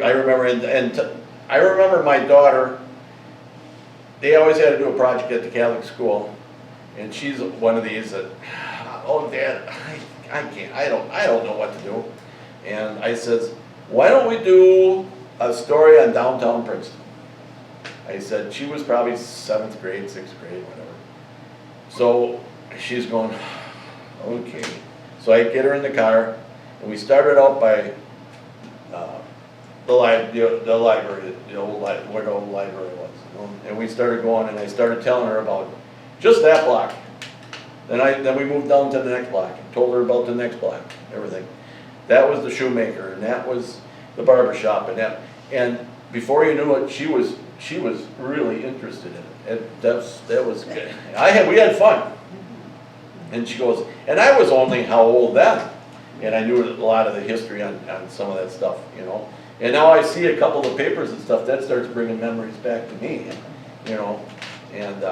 I remember, I remember my daughter, they always had to do a project at the Catholic school, and she's one of these that, oh Dad, I can't, I don't know what to do. And I says, why don't we do a story on downtown Princeton? I said, she was probably 7th grade, 6th grade, whatever. So she's going, okay. So I get her in the car, and we started out by the library, the old where the old library was. You know? And we started going, and I started telling her about just that block. Then we moved down to the next block and told her about the next block, everything. That was the shoemaker, and that was the barber shop, and before you knew it, she was really interested in it. That was good. We had fun. And she goes, and I was only how old then, and I knew a lot of the history on some of that stuff, you know. And now I see a couple of papers and stuff, that starts bringing memories back to me, you know. And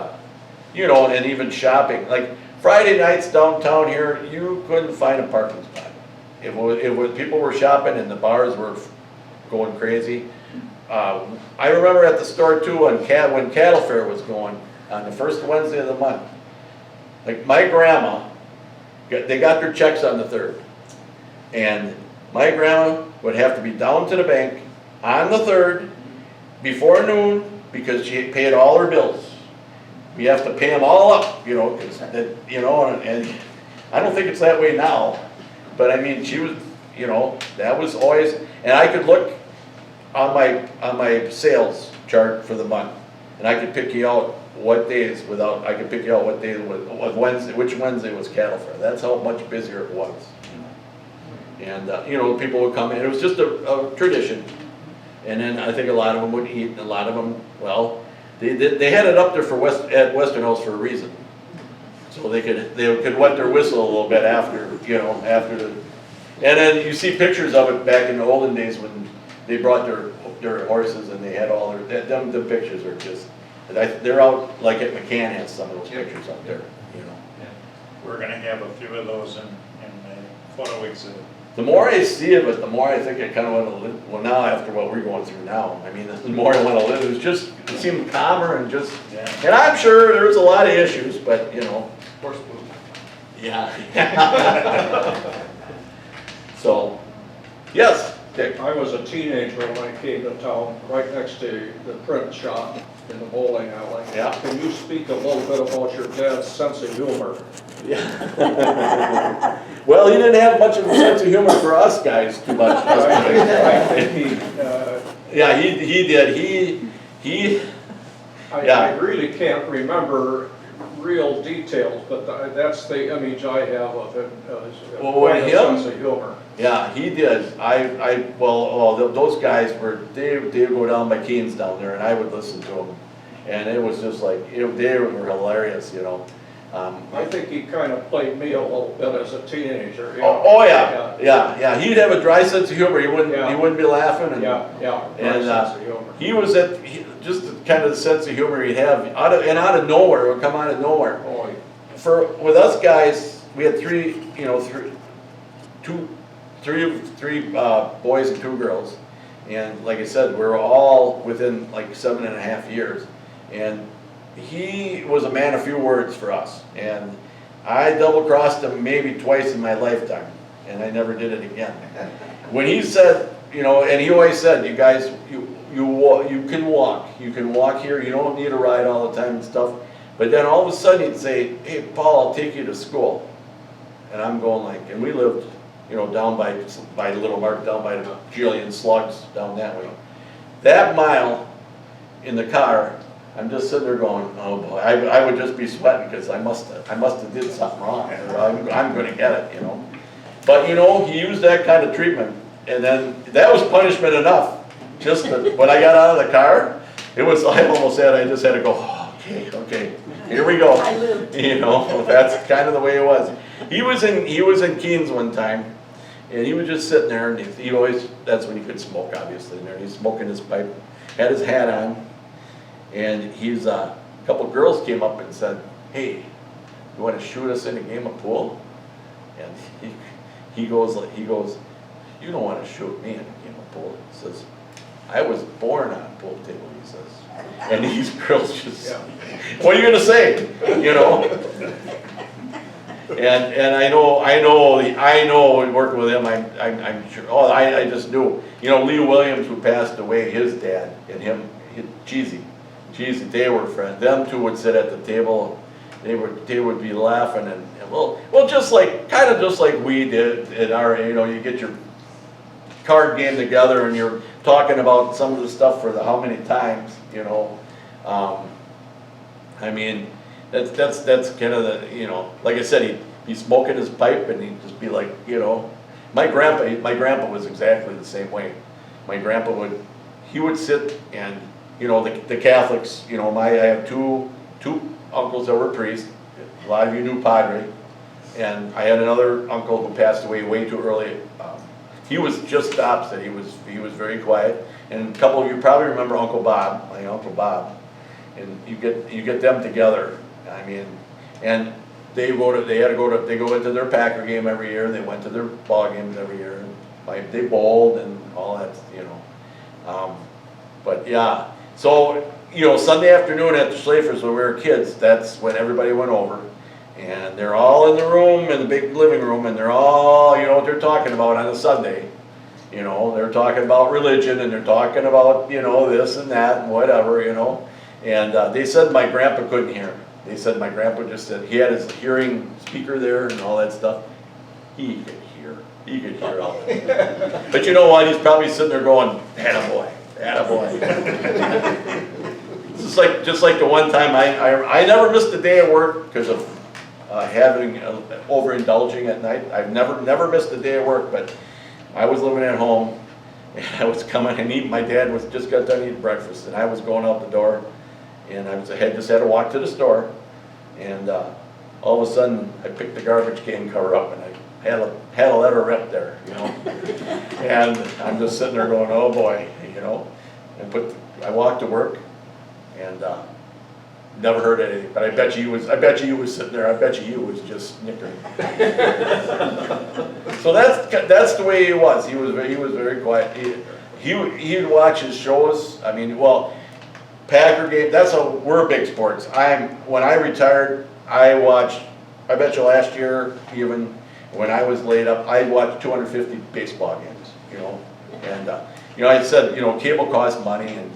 you know, and even shopping, like Friday nights downtown here, you couldn't find a parking spot. If people were shopping and the bars were going crazy. I remember at the store too, when Cattle Fair was going on the first Wednesday of the month. Like my grandma, they got their checks on the 3rd, and my grandma would have to be down to the bank on the 3rd before noon because she paid all her bills. We have to pay them all up, you know, and I don't think it's that way now, but I mean, she was, you know, that was always, and I could look on my sales chart for the month, and I could pick you out what days I could pick you out what day was Wednesday, which Wednesday was Cattle Fair. That's how much busier it was. And you know, people would come in. It was just a tradition. And then I think a lot of them would eat, and a lot of them, well, they had it up there for at Western House for a reason. So they could wet their whistle a little bit after, you know, and then you see pictures of it back in the olden days when they brought their horses and they had all the pictures are just, they're out, like at McCann has some of those pictures up there, you know. Yeah. We're going to have a few of those in the photo exhibit. The more I see of it, the more I think I kind of want to live, well now after what we're going through now, I mean, the more I want to live, it seemed calmer and just, and I'm sure there's a lot of issues, but you know. Horse poop. Yeah. So, yes, Dick. I was a teenager when I came to town, right next to the print shop in the bowling alley. Yeah. Can you speak a little bit about your dad's sense of humor? Yeah. Well, he didn't have much of a sense of humor for us guys too much. I think he, yeah, he did. I really can't remember real details, but that's the image I have of him as a sense of humor. Yeah, he did. Well, those guys they would go down by Keen's down there, and I would listen to them, and it was just like, they were hilarious, you know. I think he kind of played me a little bit as a teenager. You know? Yeah. He'd have a dry sense of humor. He wouldn't be laughing. And, sense of humor. He was just kind of the sense of humor he'd have out of nowhere. It would come out of nowhere. Boy. With us guys, we had three boys and 2 girls, and like I said, we were all within like 7.5 years, and he was a man of few words for us, and I double-crossed him maybe twice in my lifetime, and I never did it again. When he said, you know, and he always said, you guys, you can walk here, you don't need a ride all the time and stuff, but then all of a sudden he'd say, hey Paul, I'll take you to school, and I'm going like, and we lived, you know, down by Little Mark, down by the Jillian Slugs, down that way. That mile in the car, I'm just sitting there going, oh boy, I would just be sweating because I must have did something wrong, or I'm going to get it, you know. But you know, he used that kind of treatment, and then that was punishment enough. Just when I got out of the car, it was, I almost said, I just had to go, oh, okay, here we go. You know, that's kind of the way it was. He was in Keen's one time, and he was just sitting there, and he always, that's when he could smoke, obviously, and he's smoking his pipe, had his hat on, and a couple of girls came up and said, hey, you want to shoot us in a game of pool? And he goes, you don't want to shoot me in a game of pool. He says, I was born on a pool table, he says. And these girls just, what are you gonna say, you know? And I know, working with him, I'm sure, I just knew, you know, Lee Williams, who passed away, his dad, and him, Cheesy, they were friends. Them two would sit at the table, they would be laughing and well, kind of just like we did in our, you know, you get your card game together and you're talking about some of the stuff for how many times, you know. I mean, that's kind of the, you know, like I said, he's smoking his pipe and he'd just be like, you know, my grandpa was exactly the same way. My grandpa would sit and, you know, the Catholics, you know, I have two uncles that were priests. A lot of you knew Padre, and I had another uncle who passed away way too early. He was just the opposite. He was very quiet. And a couple of you probably remember Uncle Bob, my Uncle Bob. And you get them together. I mean, and they go into their Packer game every year. They went to their ball games every year. They bowled and all that, you know. But yeah, so you know, Sunday afternoon at the Schlaefers when we were kids, that's when everybody went over. And they're all in the room, in the big living room, and they're all, you know what they're talking about on a Sunday. You know, they're talking about religion, and they're talking about, you know, this and that and whatever, you know. And they said my grandpa couldn't hear. They said my grandpa just said, he had his hearing speaker there and all that stuff. He could hear all that. But you know what, he's probably sitting there going, attaboy, attaboy. Just like the one time I never missed a day at work because of overindulging at night. I've never missed a day at work, but I was living at home and I was coming and my dad was just got done eating breakfast and I was going out the door and just had to walk to the store and all of a sudden I picked the garbage can cover up and I had a letter rep there, you know. And I'm just sitting there going, oh boy, you know. And I walked to work and never heard anything, but I bet you was sitting there. I bet you was just snickering. So that's the way he was. He was very quiet. He'd watch his shows. I mean, well, Packer game. We're big sports. When I retired, I bet you last year, even when I was laid up, I watched 250 baseball games. You know, and you know, I said, you know, cable costs money and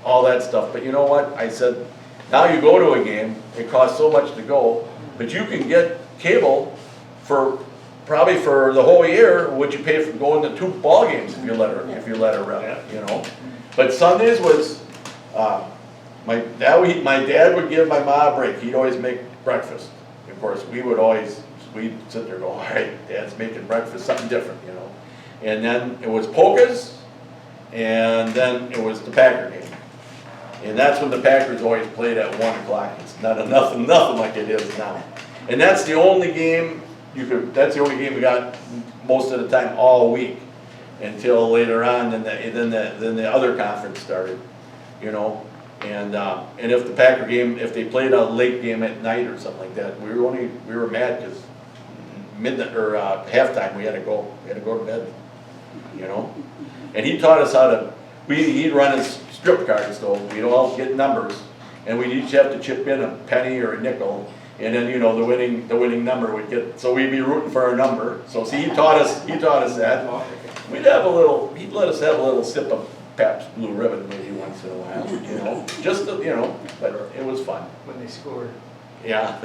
all that stuff. But you know what? I said, now you go to a game, it costs so much to go, but you can get cable probably for the whole year what you pay for going to 2 ball games if you let her run, you know. But Sundays was my dad would give my mom a break. He'd always make breakfast. Of course, we'd sit there and go, all right, Dad's making breakfast, something different, you know. And then it was polkas, and then it was the Packer game. And that's when the Packers always played at 1 o'clock. It's nothing like it is now. And that's the only game we got most of the time all week until later on. Then the other conference started, you know. And if the Packer game, if they played a late game at night or something like that, we were mad because midnight or halftime we had to go to bed, you know. And he taught us how to. He'd run his strip cards though. We'd all get numbers, and we'd each have to chip in a penny or a nickel, and then you know the winning number would get. So we'd be rooting for our number. So see, he taught us that. He'd let us have a little sip of Pabst Blue Ribbon maybe once in a while, you know, just to, you know. But it was fun when they scored. Yeah.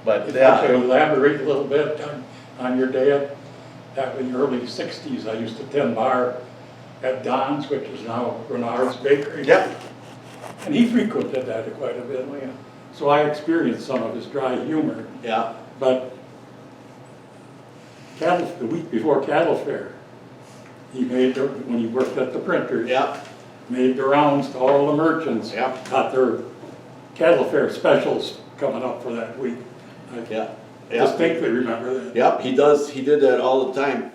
But if I could elaborate a little bit on your dad. Back in the early '60s, I used to tend bar at Don's, which is now Renard's Bakery. Yep. And he frequented that quite a bit. So I experienced some of his dry humor. Yeah. But the week before Cattle Fair, he when he worked at the printers, made the rounds to all the merchants, got their Cattle Fair specials coming up for that week. Distinctly remember that. Yep, he does. He did that all the time.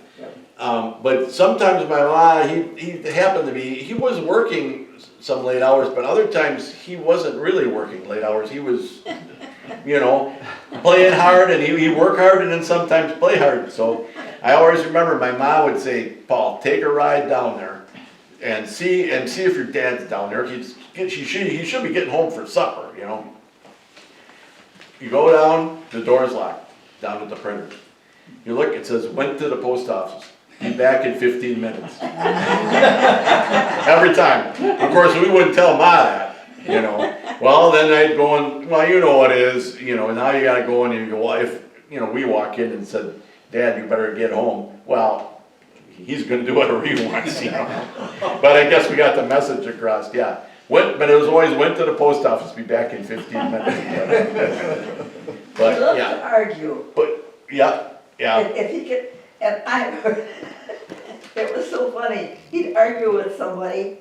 But sometimes my mom, he happened to be, he was working some late hours, but other times he wasn't really working late hours. He was you know, playing hard, and he'd work hard and then sometimes play hard. So I always remember my mom would say, Paul, take a ride down there and see if your dad's down there. He should be getting home for supper, you know. You go down, the door's locked, down at the printer. You look, it says, went to the post office. Be back in 15 minutes. Every time. Of course, we wouldn't tell Ma that, you know. Well, then I'd go and, well, you know what it is, you know, now you gotta go in and you go, well, if, you know, we walk in and said, Dad, you better get home. Well, he's gonna do whatever he wants, you know. But I guess we got the message across, yeah. But it was always went to the post office, be back in 15 minutes. But, He loves yeah. to argue. But, yeah, yeah. If he could, and it was so funny, he'd argue with somebody,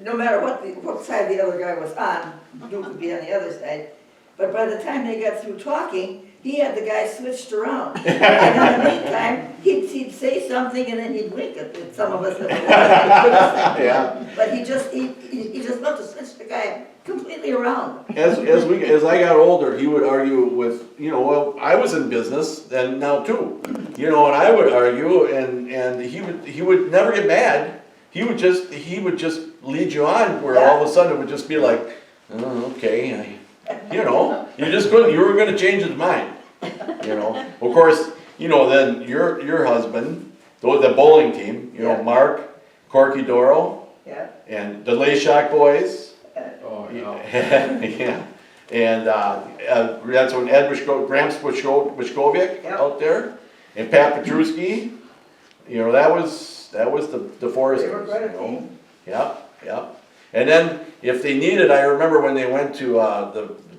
no matter what side the other guy was on, Duke would be on the other side. But by the time they got through talking, he had the guy switched around. And in the meantime, he'd say something and then he'd wink at some of us. Yeah. But he just loved to switch the guy completely around. As I got older, he would argue with, you know, well, I was in business and now too, you know, and I would argue and he would never get mad. He would just lead you on where all of a sudden it would just be like, oh, okay, you know, you were gonna change his mind, you know. Of course, you know, then your husband, the bowling team, you know, Mark, Corky Doro, Yeah. and the Layshock boys. Oh, yeah. Yeah, and that's when Gramps Wishkovic out there, and Pat Petruski, you know, that was the Foresters. They were quite a You know? team. Yeah. And then if they needed, I remember when they went to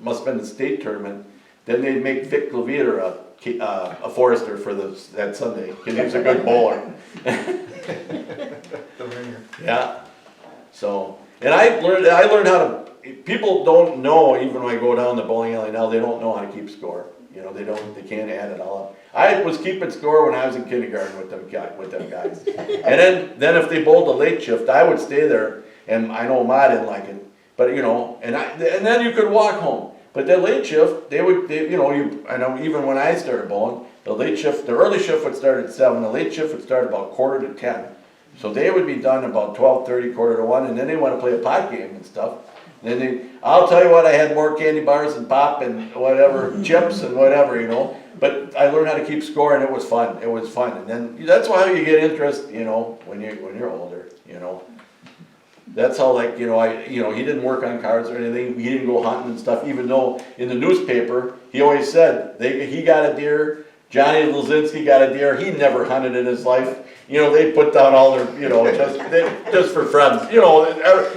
must have been the state tournament, then they'd make Vic Leviter a Forester for that Sunday, because he was a good bowler. Yeah. So, and I learned how to. People don't know, even when I go down the bowling alley now, they don't know how to keep score. You know, they can't add it all up. I was keeping score when I was in kindergarten with them guys. And then if they bowled a late shift, I would stay there, and I know Ma didn't like it, but you know, and then you could walk home. But the late shift, I know even when I started bowling, the early shift would start at 7, the late shift would start about 9:45. So they would be done about 12:30, 1:45, and then they want to play a pot game and stuff. And then I'll tell you what, I had more candy bars and pop and whatever, chips and whatever, you know. But I learned how to keep score, and it was fun. It was fun, and then that's how you get interest, you know, when you're older, you know. That's how, like, he didn't work on cards or anything. He didn't go hunting and stuff. Even though in the newspaper he always said he got a deer. Johnny Lozinski got a deer. He never hunted in his life. You know, they put down all their, you know, just for friends. You know,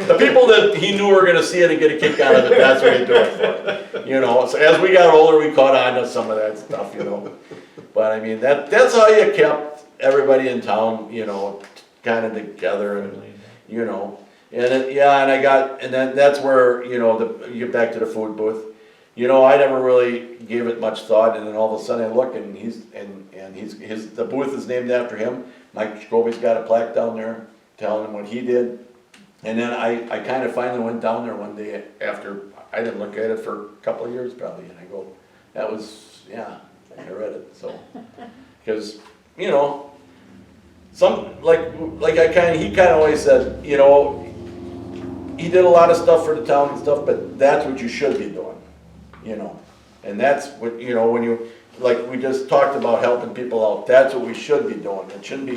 the people that he knew were going to see it and get a kick out of it, that's what they do it for. You know, so as we got older, we caught on to some of that stuff, you know. But I mean, that's how you kept everybody in town, you know, kind of together and, you know. And then that's where, you know, you get back to the food booth. You know, I never really gave it much thought, and then all of a sudden I look, and the booth is named after him. Mike Scobie's got a plaque down there telling him what he did. And then I kind of finally went down there one day after I didn't look at it for a couple of years probably, and I go, I read it. So, because, you know, he kind of always said, you know, he did a lot of stuff for the town and stuff, but that's what you should be doing, you know. And that's what, you know, when you, like we just talked about helping people out, that's what we should be doing. It shouldn't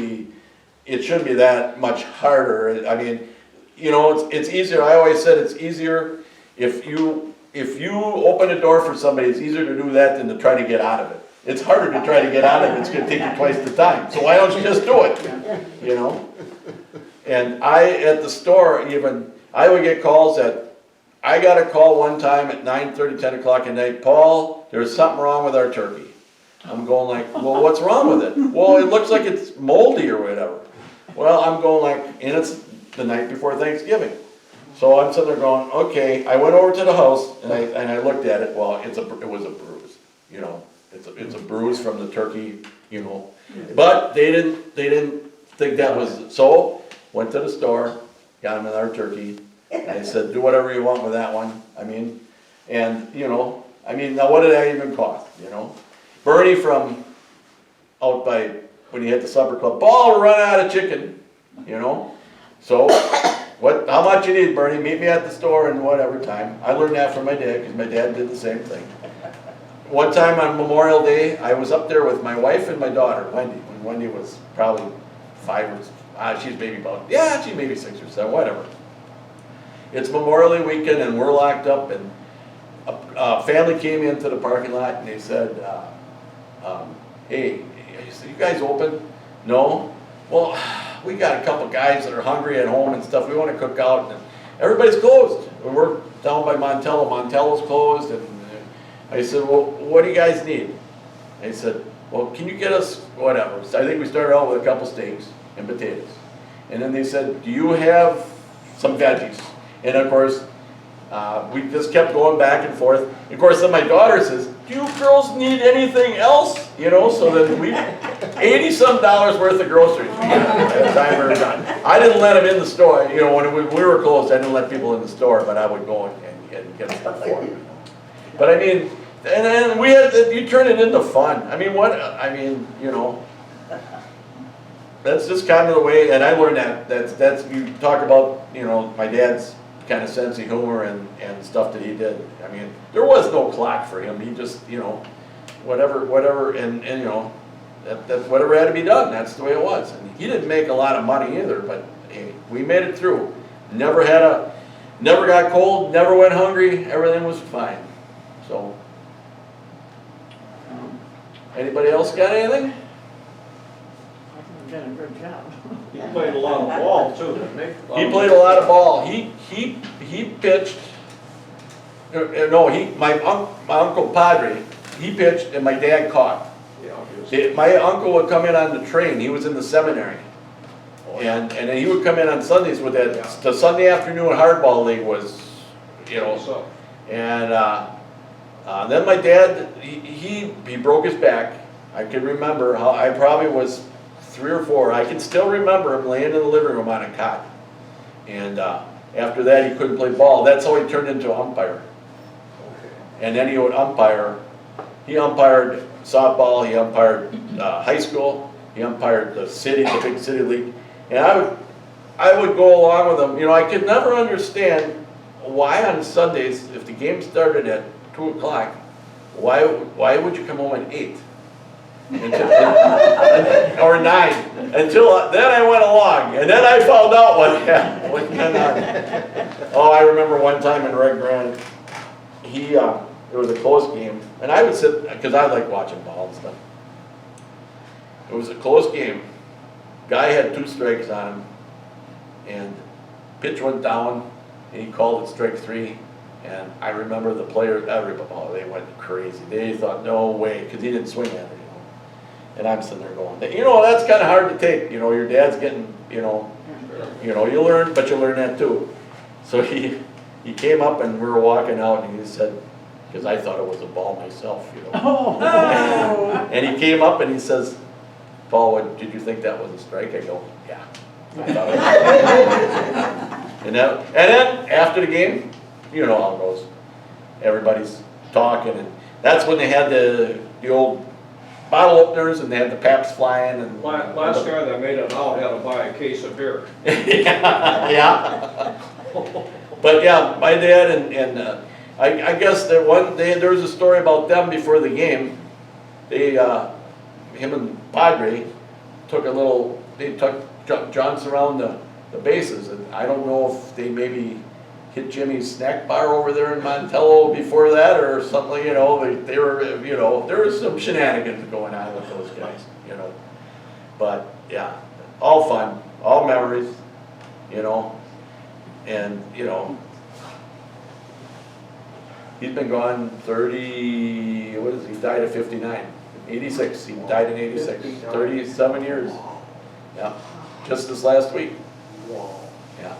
be that much harder. I mean, you know, it's easier. I always said it's easier if you open a door for somebody, it's easier to do that than to try to get out of it. It's harder to try to get out of it. It's going to take you twice the time. So why don't you just do it, you know? And at the store even, I would get calls I got a call one time at 9:30, 10 o'clock at night, Paul, there's something wrong with our turkey. I'm going like, well, what's wrong with it? Well, it looks like it's moldy or whatever. Well, I'm going like, and it's the night before Thanksgiving. So I'm sitting there going, okay. I went over to the house and I looked at it. Well, it was a bruise, you know. It's a bruise from the turkey, you know. But they didn't think that was, so went to the store, got him another turkey. And I said, do whatever you want with that one. I mean, and you know, I mean, now what did that even cost, you know? Bernie from out by, when he hit the supper club, Paul, we're running out of chicken, you know? So, how much you need, Bernie? Meet me at the store in whatever time. I learned that from my dad, because my dad did the same thing. One time on Memorial Day, I was up there with my wife and my daughter, Wendy, when Wendy was probably 5 or, she's maybe about, yeah, she's maybe 6 or 7, whatever. It's Memorial Day weekend and we're locked up, and a family came into the parking lot and they said, hey, you guys open? No? Well, we got a couple guys that are hungry at home and stuff, we want to cook out, and everybody's closed. We're down by Montello, Montello's closed, and I said, well, what do you guys need? They said, well, can you get us whatever? So I think we started out with a couple steaks and potatoes. And then they said, do you have some veggies? And of course, we just kept going back and forth. Of course, then my daughter says, do you girls need anything else? You know, so then we, $80-some worth of groceries we got by the time we were done. I didn't let them in the store. You know, when we were closed, I didn't let people in the store, but I would go and get stuff for them. But I mean, and then we had, you turn it into fun. I mean, you know, that's just kind of the way, and I learned that's, you talk about, you know, my dad's kind of sense of humor and stuff that he did. I mean, there was no clock for him. He just, you know, whatever, and you know, that whatever had to be done, that's the way it was. And he didn't make a lot of money either, but hey, we made it through. Never got cold, never went hungry, everything was fine. So, anybody else got anything? You've done a good job. He played a lot of ball too, didn't he? He played a lot of ball. He pitched. No, my uncle Padre, he pitched and my dad caught. Yeah, My uncle would come in on the train. He was in the seminary, and then he would come in on Sundays with that. Yeah. The Sunday afternoon hardball league was, you know, So, and then my dad he broke his back. I can remember how I probably was 3 or 4. I can still remember him laying in the living room on a cot. And after that, he couldn't play ball. That's how he turned into an umpire. And then he would umpire. He umpired softball. He umpired high school. He umpired the big city league. And I would go along with him. You know, I could never understand why on Sundays, if the game started at 2 o'clock, why would you come home at 8? Or 9, until then I went along, and then I found out what went on. Oh, I remember one time in Red Grand, it was a close game, and I would sit, because I like watching ball and stuff. It was a close game. Guy had 2 strikes on him, and pitch went down, and he called it strike 3. And I remember the players, they went crazy. They thought, no way, because he didn't swing at it. And I'm sitting there going, you know, that's kind of hard to take. You know, your dad's getting, you know, you learn, but you learn that too. So he came up and we were walking out and he said, because I thought it was a ball myself, you know. Oh. And he came up and he says, Paul, did you think that was a strike? I go, yeah. I thought it was. And then after the game, you know how it goes. Everybody's talking, and that's when they had the old bottle openers, and they had the Paps flying. And last guy that made it out had to buy a case of beer. Yeah. But yeah, my dad and I guess that one day there was a story about them before the game. Him and Padre took Johnson around the bases, and I don't know if they maybe hit Jimmy's snack bar over there in Montello before that or something, you know, they were, you know, there was some shenanigans going on with those guys, you know. But yeah, all fun, all memories, you know, and, you know, he's been gone 30, he died at 59, 86, he died in 86, 37 years, yeah, just this last week, yeah.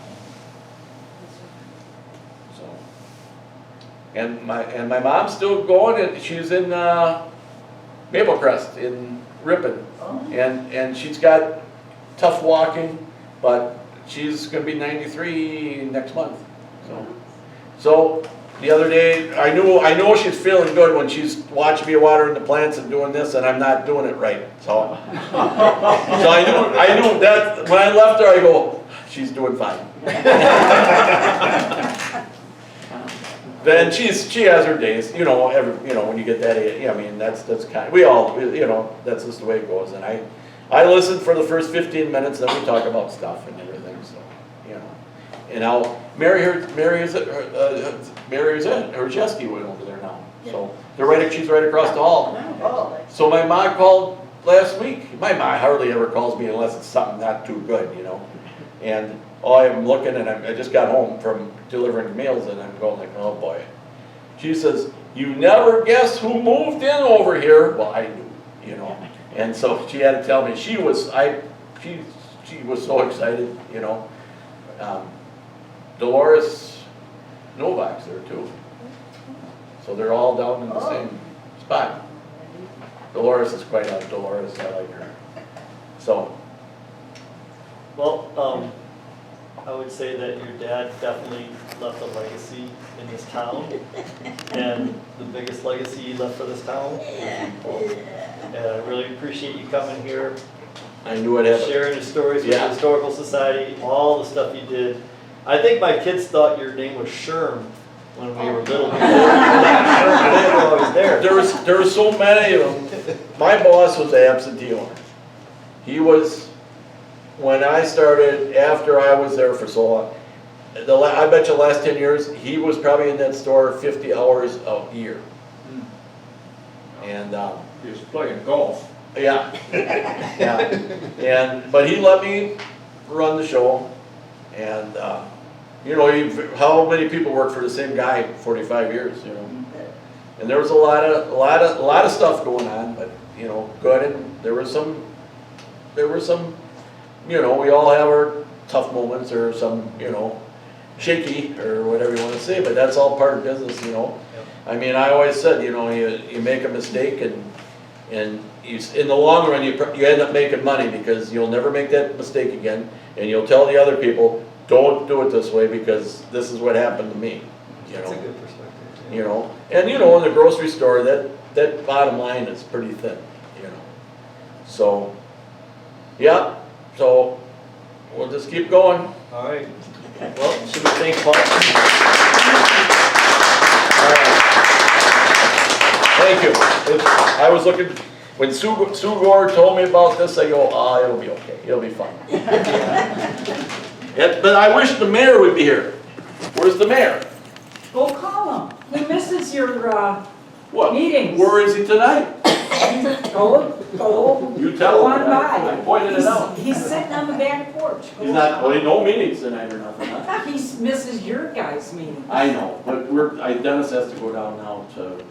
And my mom's still going, and she's in Maple Crest in Ripon, and she's got tough walking, but she's going to be 93 next month. So the other day, I know she's feeling good when she's watching me watering the plants and doing this, and I'm not doing it right, so. So I knew that, when I left her, I go, she's doing fine. Then she has her days, you know, when you get that age, I mean, that's kind, we all, you know, that's just the way it goes, and I listen for the first 15 minutes, then we talk about stuff and everything, so, you know. And now, Mary Jesky went over there now, so, she's right across the hall. Oh, So my mom called last week. My mom hardly ever calls me unless it's something not too good, you know. And I'm looking, and I just got home from delivering mails, and I'm going like, oh boy. She says, you never guess who moved in over here. Well, I knew, you know. And so she had to tell me. She was so excited, you know. Dolores Novak's there too. So they're all down in the same spot. Dolores is quite a Dolores, I like her. So, Well, I would say that your dad definitely left a legacy in this town. And the biggest legacy he left for this town is people. And I really appreciate you coming here, I knew I'd have it. sharing your stories with Yeah. the Historical Society, all the stuff you did. I think my kids thought your name was Sherm when we were little. They were always there. There were so many of them. My boss was an absentee owner. He was, when I started, after I was there for so long, I bet you the last 10 years, he was probably in that store 50 hours a year. And, He was playing golf. yeah, yeah. But he let me run the show, and, you know, how many people work for the same guy 45 years, you know? And there was a lot of stuff going on, but, you know, good, and there were some, you know, we all have our tough moments, or some, you know, shaky, or whatever you want to say, but that's all part of business, you know? I mean, I always said, you know, you make a mistake, and you, in the long run, you end up making money, because you'll never make that mistake again, and you'll tell the other people, don't do it this way, because this is what happened to me, you That's a know? good perspective. You know, and you know, in the grocery store, that bottom line is pretty thin, you know? So, yeah, so we'll just keep going. All right. Well, should we thank Paul? Thank you. I was looking, when Sue Gore told me about this, I go, it'll be okay, it'll be fine. But I wish the mayor would be here. Where's the mayor? Go call him. He misses your What? meetings. Where is he tonight? Go. You tell Go him. on by. I pointed it out. He's sitting on the back porch. Go He's not, on. well, no meetings tonight or nothing, huh? He misses your guys' meeting. I know, but Dennis has to go down now to